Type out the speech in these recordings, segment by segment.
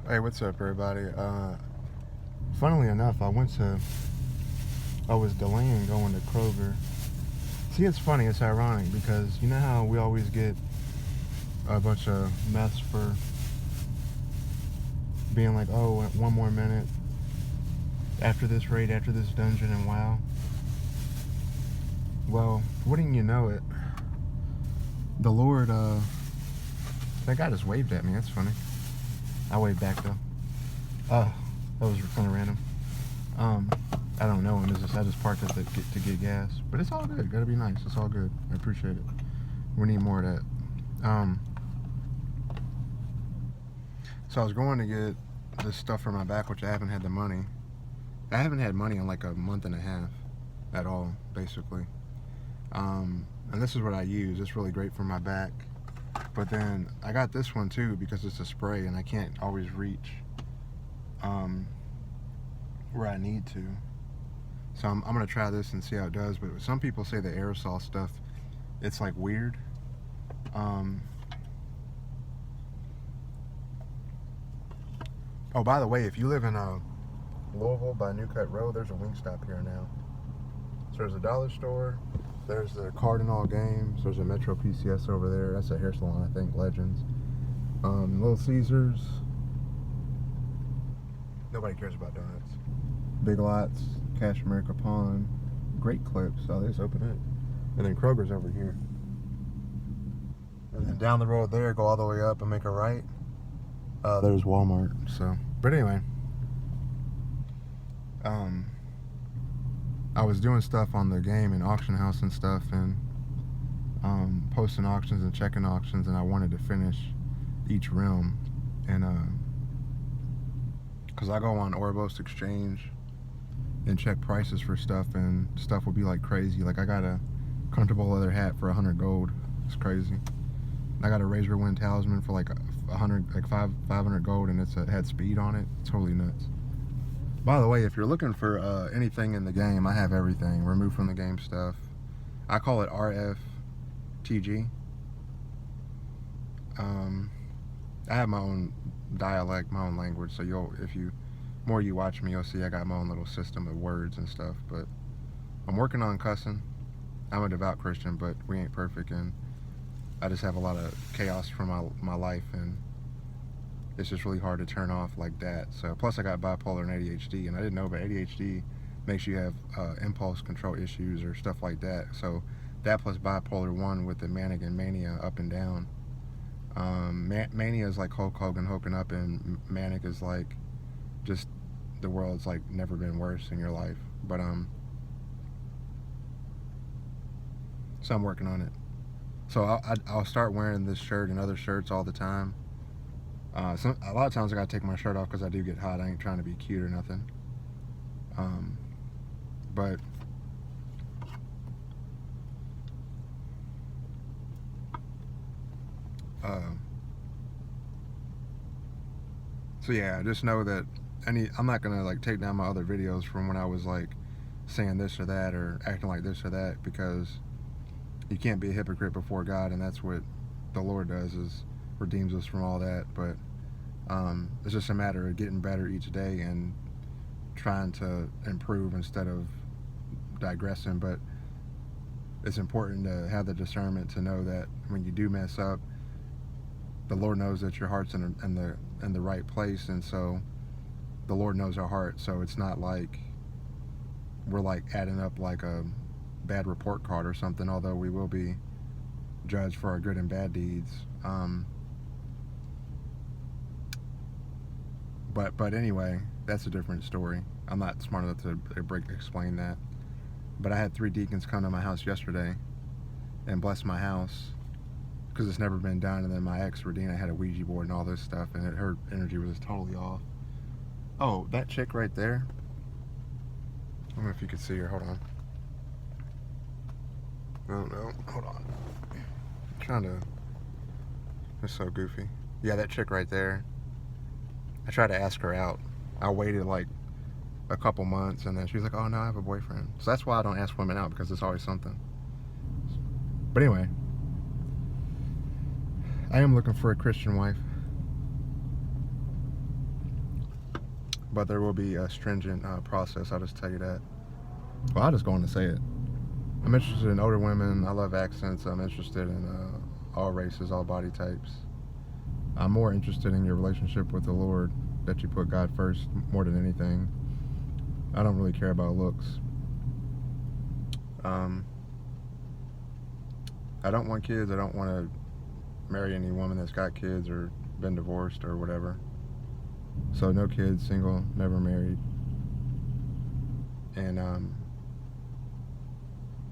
Hey, what's up, everybody? Funnily enough, I was delaying going to Kroger. See, it's funny, it's ironic because you know how we always get a bunch of mess for being like, oh, one more minute after this raid, after this dungeon, and WoW. Well, wouldn't you know it, the Lord, that guy just waved at me. That's funny. I waved back though. That was kind of random. I don't know him. I just parked at to get gas, but it's all good. Gotta be nice. It's all good. I appreciate it. We need more of that. So I was going to get this stuff for my back, which I haven't had the money. I haven't had money in like a month and a half at all, basically. And this is what I use. It's really great for my back. But then I got this one too because it's a spray and I can't always reach where I need to. So I'm going to try this and see how it does. But some people say the aerosol stuff, it's like weird. Oh, by the way, if you live in Louisville by New Cut Road, there's a Wingstop here now. So there's a dollar store. There's the Cardinal Games. There's a Metro PCS over there. That's a hair salon, I think. Legends. Little Caesars. Nobody cares about donuts. Big Lots. Cash America Pawn. Great Clips. Oh, they just open it. And then Kroger's over here. And then down the road there, go all the way up and make a right. There's Walmart. So, but anyway. I was doing stuff on the game and auction house and stuff, and posting auctions and checking auctions, and I wanted to finish each realm, and because I go on Orbost Exchange and check prices for stuff, and stuff will be like crazy. Like I got a comfortable leather hat for 100 gold. It's crazy. I got a Razor Wind talisman for like 500 gold, and it had speed on it. It's totally nuts. By the way, if you're looking for anything in the game, I have everything. Remove from the game stuff. I call it RFTG. I have my own dialect, my own language, so if you watch me, you'll see I got my own little system of words and stuff, but I'm working on cussing. I'm a devout Christian, but we ain't perfect, and I just have a lot of chaos from my life, and it's just really hard to turn off like that. So plus I got bipolar and ADHD, and I didn't know, but ADHD makes you have impulse control issues or stuff like that. So that plus bipolar 1 with the manic and mania up and down. Mania is like Hulk Hogan hooking up, and manic is like just the world's like never been worse in your life. But so I'm working on it. So I'll start wearing this shirt and other shirts all the time. A lot of times I gotta take my shirt off because I do get hot. I ain't trying to be cute or nothing. But so yeah, just know that I'm not gonna like take down my other videos from when I was like saying this or that or acting like this or that, because you can't be a hypocrite before God, and that's what the Lord does, is redeems us from all that. But it's just a matter of getting better each day and trying to improve instead of digressing. But it's important to have the discernment to know that when you do mess up, the Lord knows that your heart's in the right place, and so the Lord knows our heart. So it's not like we're like adding up like a bad report card or something, although we will be judged for our good and bad deeds. But anyway, that's a different story. I'm not smart enough to explain that. But I had 3 deacons come to my house yesterday and bless my house because it's never been done. And then my ex, Radina, had a Ouija board and all this stuff, and her energy was totally off. Oh, that chick right there. I don't know if you could see her. Hold on. I don't know. Hold on. I'm trying to. It's so goofy. Yeah, that chick right there. I tried to ask her out. I waited like a couple months, and then she was like, oh no, I have a boyfriend. So that's why I don't ask women out, because it's always something. But anyway, I am looking for a Christian wife. but there will be a stringent process. I'll just tell you that. Well, I'll just go on to say it. I'm interested in older women. I love accents. I'm interested in all races, all body types. I'm more interested in your relationship with the Lord, that you put God first more than anything. I don't really care about looks. I don't want kids. I don't want to marry any woman that's got kids or been divorced or whatever. So no kids, single, never married. And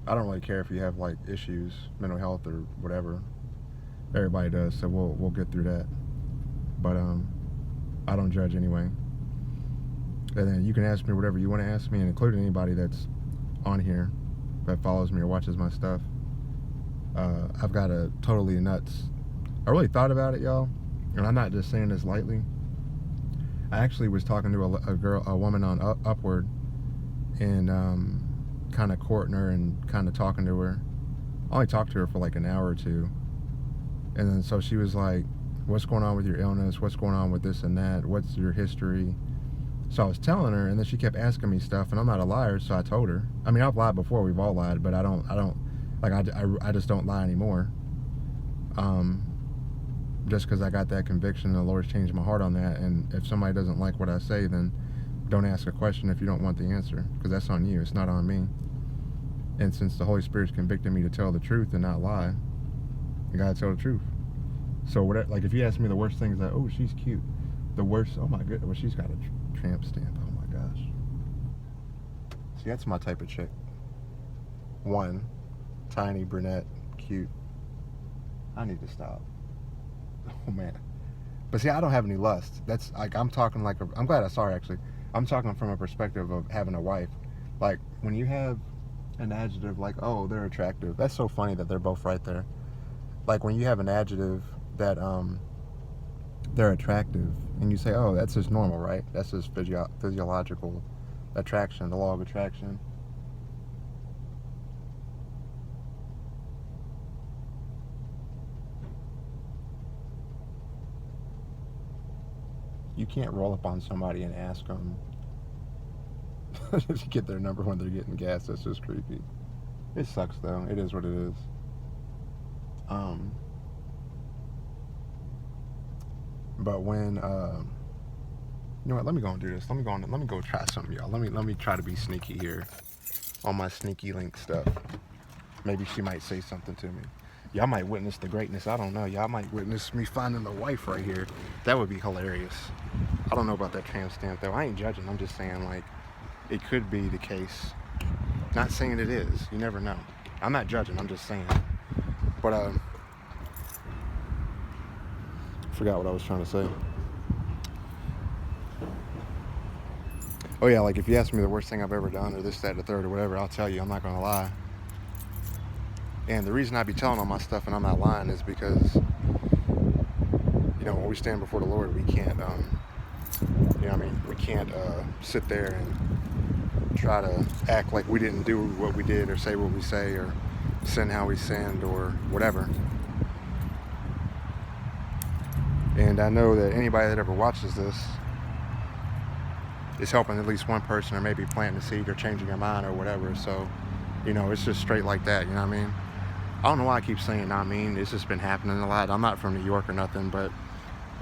I don't really care if you have like issues, mental health or whatever. Everybody does, so we'll get through that. But I don't judge anyway. And then you can ask me whatever you want to ask me, and including anybody that's on here that follows me or watches my stuff. I've got a totally nuts. I really thought about it, y'all, and I'm not just saying this lightly. I actually was talking to a woman on Upward, and kind of courting her and kind of talking to her. I only talked to her for like an hour or two, and then so she was like, "What's going on with your illness? What's going on with this and that? What's your history?" So I was telling her, and then she kept asking me stuff, and I'm not a liar, so I told her. I mean, I've lied before. We've all lied, but I just don't lie anymore. Just because I got that conviction, and the Lord's changed my heart on that. And if somebody doesn't like what I say, then don't ask a question if you don't want the answer, because that's on you. It's not on me. And since the Holy Spirit's convicted me to tell the truth and not lie, I gotta tell the truth. So whatever, like if you ask me the worst thing is that, oh, she's cute. The worst, oh my goodness, well, she's got a tramp stamp. Oh my gosh. See, that's my type of chick. One, tiny, brunette, cute. I need to stop. Oh man. But see, I don't have any lust. That's like, I'm talking like, I'm glad I saw her actually. I'm talking from a perspective of having a wife. Like when you have an adjective like, oh, they're attractive. That's so funny that they're both right there. Like when you have an adjective that they're attractive, and you say, oh, that's just normal, right? That's just physiological attraction, the law of attraction. You can't roll up on somebody and ask them to get their number when they're getting gas. That's just creepy. It sucks though. It is what it is. But when you know what? Let me go and do this. Let me go try something, y'all. Let me try to be sneaky here on my sneaky link stuff. Maybe she might say something to me. Y'all might witness the greatness. I don't know. Y'all might witness me finding the wife right here. That would be hilarious. I don't know about that tramp stamp though. I ain't judging. I'm just saying like it could be the case. Not saying it is. You never know. I'm not judging. I'm just saying. But forgot what I was trying to say. Oh yeah, like if you ask me the worst thing I've ever done or this, that, the third or whatever, I'll tell you. I'm not gonna lie. And the reason I be telling all my stuff and I'm not lying is because, you know, when we stand before the Lord, we can't, you know what I mean? We can't sit there and try to act like we didn't do what we did or say what we say or sin how we sinned or whatever. And I know that anybody that ever watches this is helping at least one person or maybe planting a seed or changing their mind or whatever. So, you know, it's just straight like that, you know what I mean? I don't know why I keep saying I mean. It's just been happening a lot. I'm not from New York or nothing, but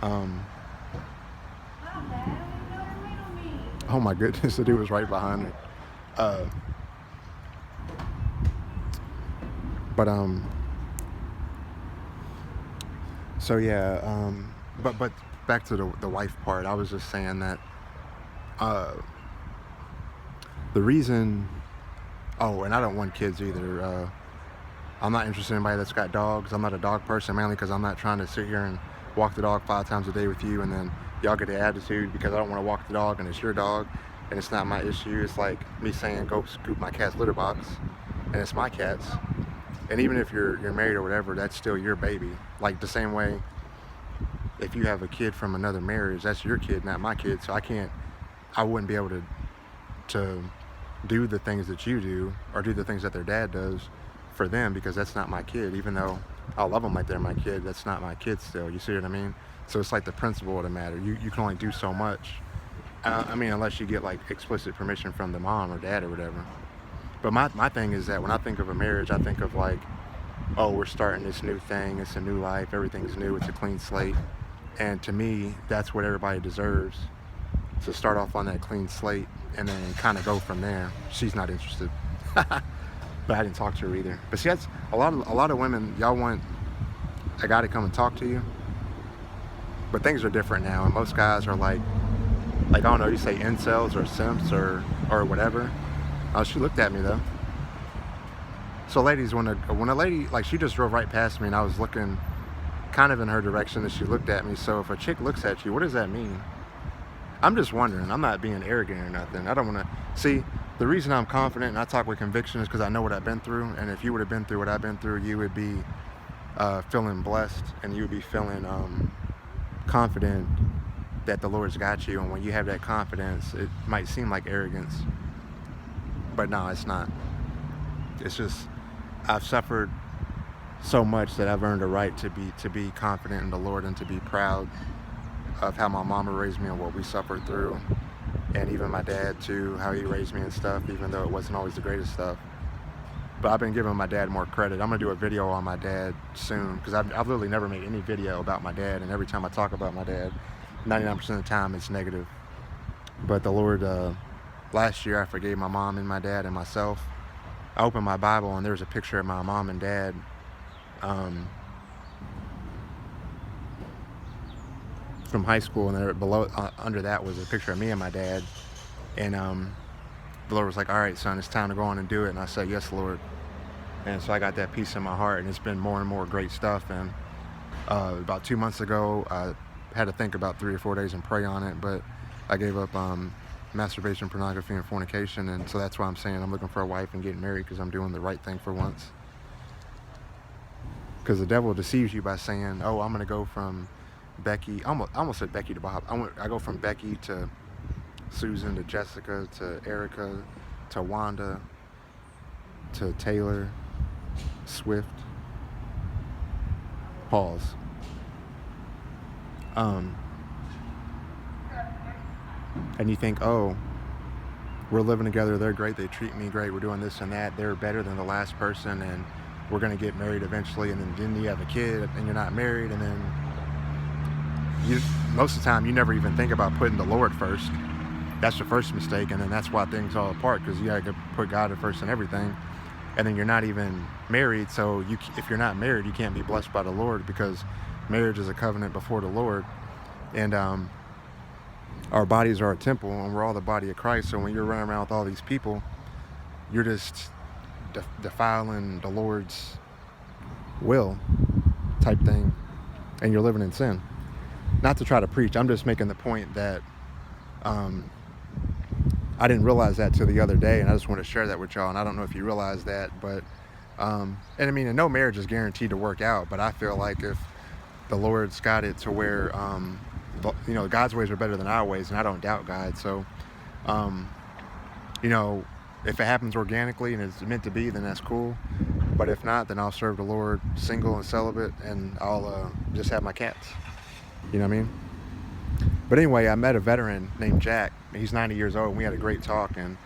oh my goodness, the dude was right behind me. So yeah, but back to the wife part. I was just saying that the reason, oh, and I don't want kids either. I'm not interested in anybody that's got dogs. I'm not a dog person, mainly because I'm not trying to sit here and walk the dog 5 times a day with you and then y'all get the attitude because I don't want to walk the dog and it's your dog and it's not my issue. It's like me saying go scoop my cat's litter box and it's my cat's. And even if you're married or whatever, that's still your baby. Like the same way if you have a kid from another marriage, that's your kid, not my kid. So I wouldn't be able to do the things that you do or do the things that their dad does for them because that's not my kid. Even though I love them like they're my kid, that's not my kid still. You see what I mean? So it's like the principle of the matter. You can only do so much I mean, unless you get like explicit permission from the mom or dad or whatever. But my thing is that when I think of a marriage, I think of like, oh, we're starting this new thing. It's a new life. Everything's new. It's a clean slate. And to me, that's what everybody deserves, to start off on that clean slate and then kind of go from there. She's not interested. But I didn't talk to her either. But see, that's a lot of women, y'all want a guy to come and talk to you. But things are different now, and most guys are like I don't know, you say incels or simps or whatever. Oh, she looked at me though. So ladies, when a lady, like, she just drove right past me and I was looking kind of in her direction and she looked at me. So if a chick looks at you, what does that mean? I'm just wondering. I'm not being arrogant or nothing. I don't want to see. The reason I'm confident and I talk with conviction is because I know what I've been through. And if you would have been through what I've been through, you would be feeling blessed, and you would be feeling confident that the Lord's got you. And when you have that confidence, it might seem like arrogance, but no, it's not. It's just I've suffered so much that I've earned a right to be confident in the Lord and to be proud of how my mama raised me and what we suffered through, and even my dad too, how he raised me and stuff, even though it wasn't always the greatest stuff. But I've been giving my dad more credit. I'm gonna do a video on my dad soon, because I've literally never made any video about my dad, and every time I talk about my dad, 99% of the time it's negative. But the Lord, last year I forgave my mom and my dad and myself. I opened my Bible and there was a picture of my mom and dad from high school, and there below, under that, was a picture of me and my dad. And the Lord was like, all right, son, it's time to go on and do it. And I said, yes, Lord. And so I got that peace in my heart, and it's been more and more great stuff. And about 2 months ago, I had to think about 3 or 4 days and pray on it, but I gave up masturbation, pornography, and fornication. And so that's why I'm saying I'm looking for a wife and getting married, because I'm doing the right thing for once. Because the devil deceives you by saying, oh, I'm going to go from Becky, I almost said Becky to Bob. I go from Becky to Susan to Jessica to Erica to Wanda to Taylor Swift. Pause. And you think, oh, we're living together, they're great, they treat me great, we're doing this and that, they're better than the last person, and we're going to get married eventually. And then you have a kid and you're not married, and then most of the time you never even think about putting the Lord first. That's the first mistake, and then that's why things fall apart, because you gotta put God first in everything. And then you're not even married, so if you're not married, you can't be blessed by the Lord, because marriage is a covenant before the Lord. And our bodies are a temple, and we're all the body of Christ. So when you're running around with all these people, you're just defiling the Lord's will type thing, and you're living in sin. Not to try to preach, I'm just making the point that I didn't realize that till the other day, and I just want to share that with y'all. And I don't know if you realize that, but and I mean, and no marriage is guaranteed to work out, but I feel like if the Lord's got it to where God's ways are better than our ways, and I don't doubt God. So if it happens organically and it's meant to be, then that's cool. But if not, then I'll serve the Lord single and celibate, and I'll just have my cats. You know what I mean? But anyway, I met a veteran named Jack. He's 90 years old, and we had a great talk. And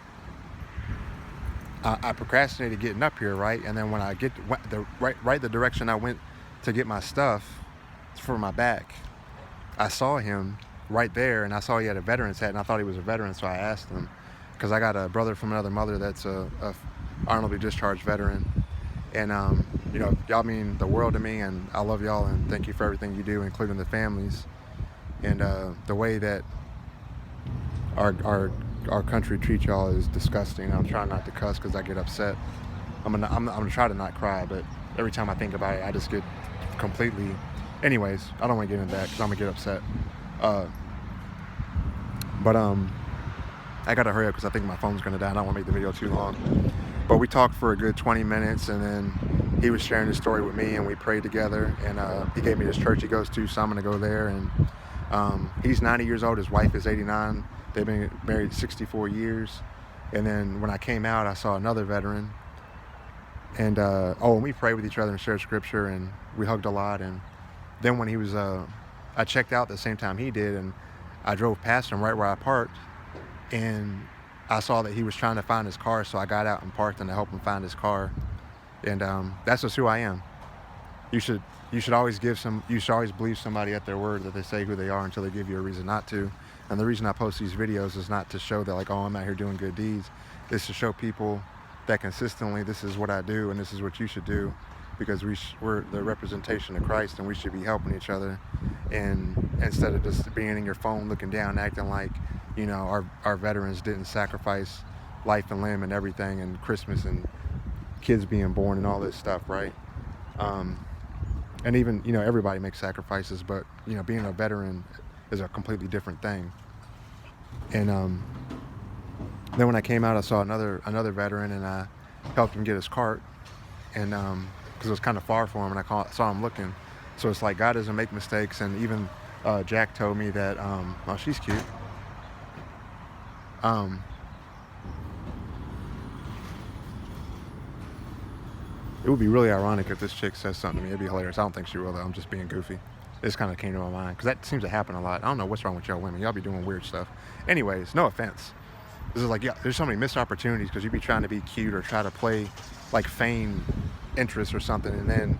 I procrastinated getting up here, right? And then when I get the direction I went to get my stuff for my back, I saw him right there, and I saw he had a veteran's hat, and I thought he was a veteran, so I asked him, because I got a brother from another mother that's a honorably discharged veteran. And y'all mean the world to me, and I love y'all, and thank you for everything you do, including the families. And the way that our country treats y'all is disgusting. I'm trying not to cuss because I get upset. I'm gonna try to not cry, but every time I think about it, I just get completely. Anyways, I don't want to get into that because I'm gonna get upset. But I gotta hurry up because I think my phone's gonna die. I don't want to make the video too long. But we talked for a good 20 minutes, and then he was sharing his story with me, and we prayed together. And he gave me this church he goes to, so I'm gonna go there. And he's 90 years old. His wife is 89. They've been married 64 years. And then when I came out, I saw another veteran. And and we prayed with each other and shared scripture, and we hugged a lot. And then when he was, I checked out the same time he did, and I drove past him right where I parked, and I saw that he was trying to find his car, so I got out and parked and I helped him find his car. And that's just who I am. You should always believe somebody at their word, that they say who they are until they give you a reason not to. And the reason I post these videos is not to show that, like, oh, I'm out here doing good deeds. It's to show people that consistently this is what I do and this is what you should do, because we're the representation of Christ, and we should be helping each other. And instead of just being in your phone looking down, acting like, you know, our veterans didn't sacrifice life and limb and everything, and Christmas and kids being born and all this stuff, right? And even, you know, everybody makes sacrifices, but, you know, being a veteran is a completely different thing. And then when I came out, I saw another veteran, and I helped him get his cart, and because it was kind of far for him, and I saw him looking. So it's like God doesn't make mistakes. And even Jack told me that, oh, she's cute. It would be really ironic if this chick says something to me. It'd be hilarious. I don't think she will, though. I'm just being goofy. It just kind of came to my mind, because that seems to happen a lot. I don't know what's wrong with y'all women. Y'all be doing weird stuff. Anyways, no offense. This is like, yeah, there's so many missed opportunities because you be trying to be cute or try to play like feign interest or something, and then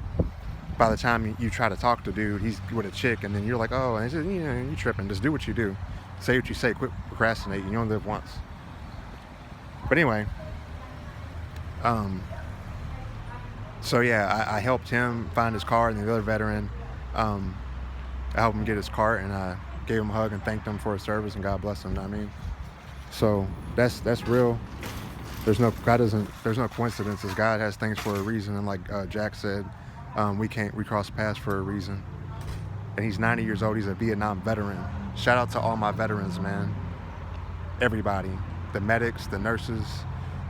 by the time you try to talk to dude, he's with a chick, and then you're like, oh, and it's just, you know, you tripping. Just do what you do. Say what you say. Quit procrastinating. You only live once. But anyway, so yeah, I helped him find his car, and the other veteran, I helped him get his cart, and I gave him a hug and thanked him for his service, and God bless him. You know what I mean? So that's real. There's no coincidences. God has things for a reason, and like Jack said, we cross paths for a reason. And he's 90 years old. He's a Vietnam veteran. Shout out to all my veterans, man. Everybody, the medics, the nurses,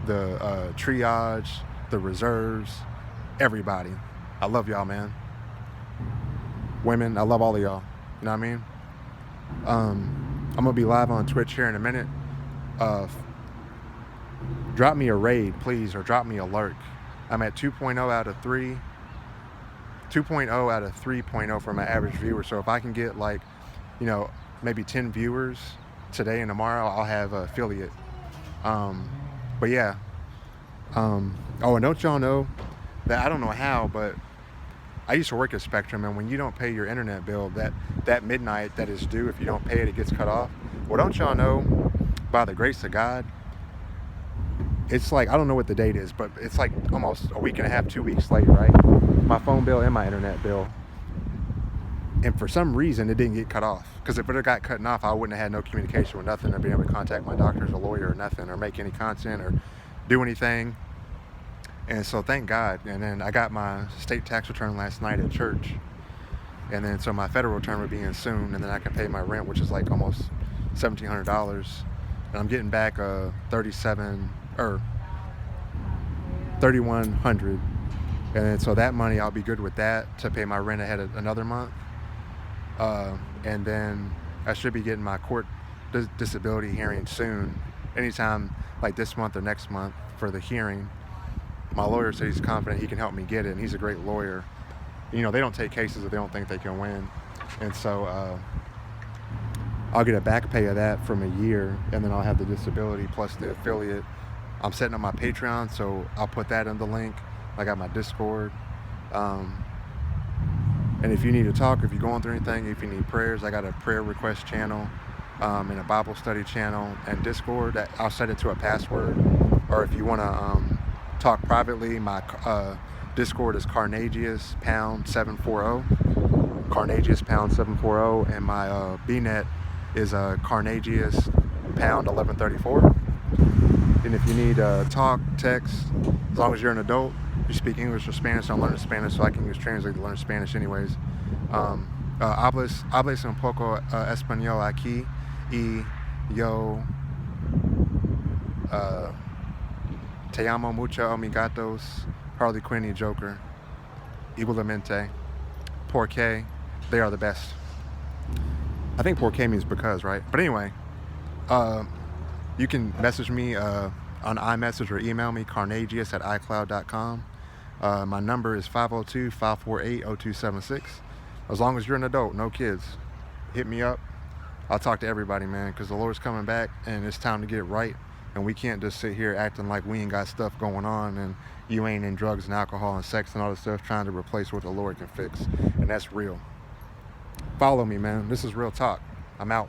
the triage, the reserves, everybody. I love y'all, man. Women, I love all of y'all. You know what I mean? I'm gonna be live on Twitch here in a minute. Drop me a raid, please, or drop me a lurk. I'm at 2.0 out of 3. 2.0 out of 3.0 for my average viewer. So if I can get, like, you know, maybe 10 viewers today and tomorrow, I'll have an affiliate. But yeah. Oh, and don't y'all know that, I don't know how, but I used to work at Spectrum, and when you don't pay your internet bill, that midnight that is due, if you don't pay it, it gets cut off. Well, don't y'all know, by the grace of God, it's like, I don't know what the date is, but it's like almost a week and a half, 2 weeks late, right? My phone bill and my internet bill. And for some reason, it didn't get cut off. Because if it had got cut off, I wouldn't have had no communication with nothing, or being able to contact my doctors or lawyer or nothing, or make any content or do anything. And so thank God. And then I got my state tax return last night at church. And then so my federal return will be in soon, and then I can pay my rent, which is like almost $1,700. And I'm getting back $3,100. And then so that money, I'll be good with that to pay my rent ahead of another month. And then I should be getting my court disability hearing soon, anytime like this month or next month for the hearing. My lawyer said he's confident he can help me get it, and he's a great lawyer. You know, they don't take cases if they don't think they can win. And so I'll get a back pay of that from a year, and then I'll have the disability plus the affiliate. I'm setting up my Patreon, so I'll put that in the link. I got my Discord. And if you need to talk, if you're going through anything, if you need prayers, I got a prayer request channel and a Bible study channel and Discord. I'll set it to a password. Or if you want to talk privately, my Discord is Carnagias #740. Carnagias #740. And my BNet is Carnagias #1134. And if you need talk, text, as long as you're an adult, you speak English or Spanish, I'm learning Spanish, so I can use Translate to learn Spanish anyways. Hables un poco español aquí, y yo te amo mucho a mis gatos, Harley Quinn y Joker, igualmente, porque they are the best. I think porque means because, right? But anyway, you can message me on iMessage or email me, carnagias@icloud.com. My number is 502-548-0276. As long as you're an adult, no kids, hit me up. I'll talk to everybody, man, because the Lord's coming back and it's time to get right. And we can't just sit here acting like we ain't got stuff going on and you ain't in drugs and alcohol and sex and all this stuff trying to replace what the Lord can fix. And that's real. Follow me, man. This is real talk. I'm out.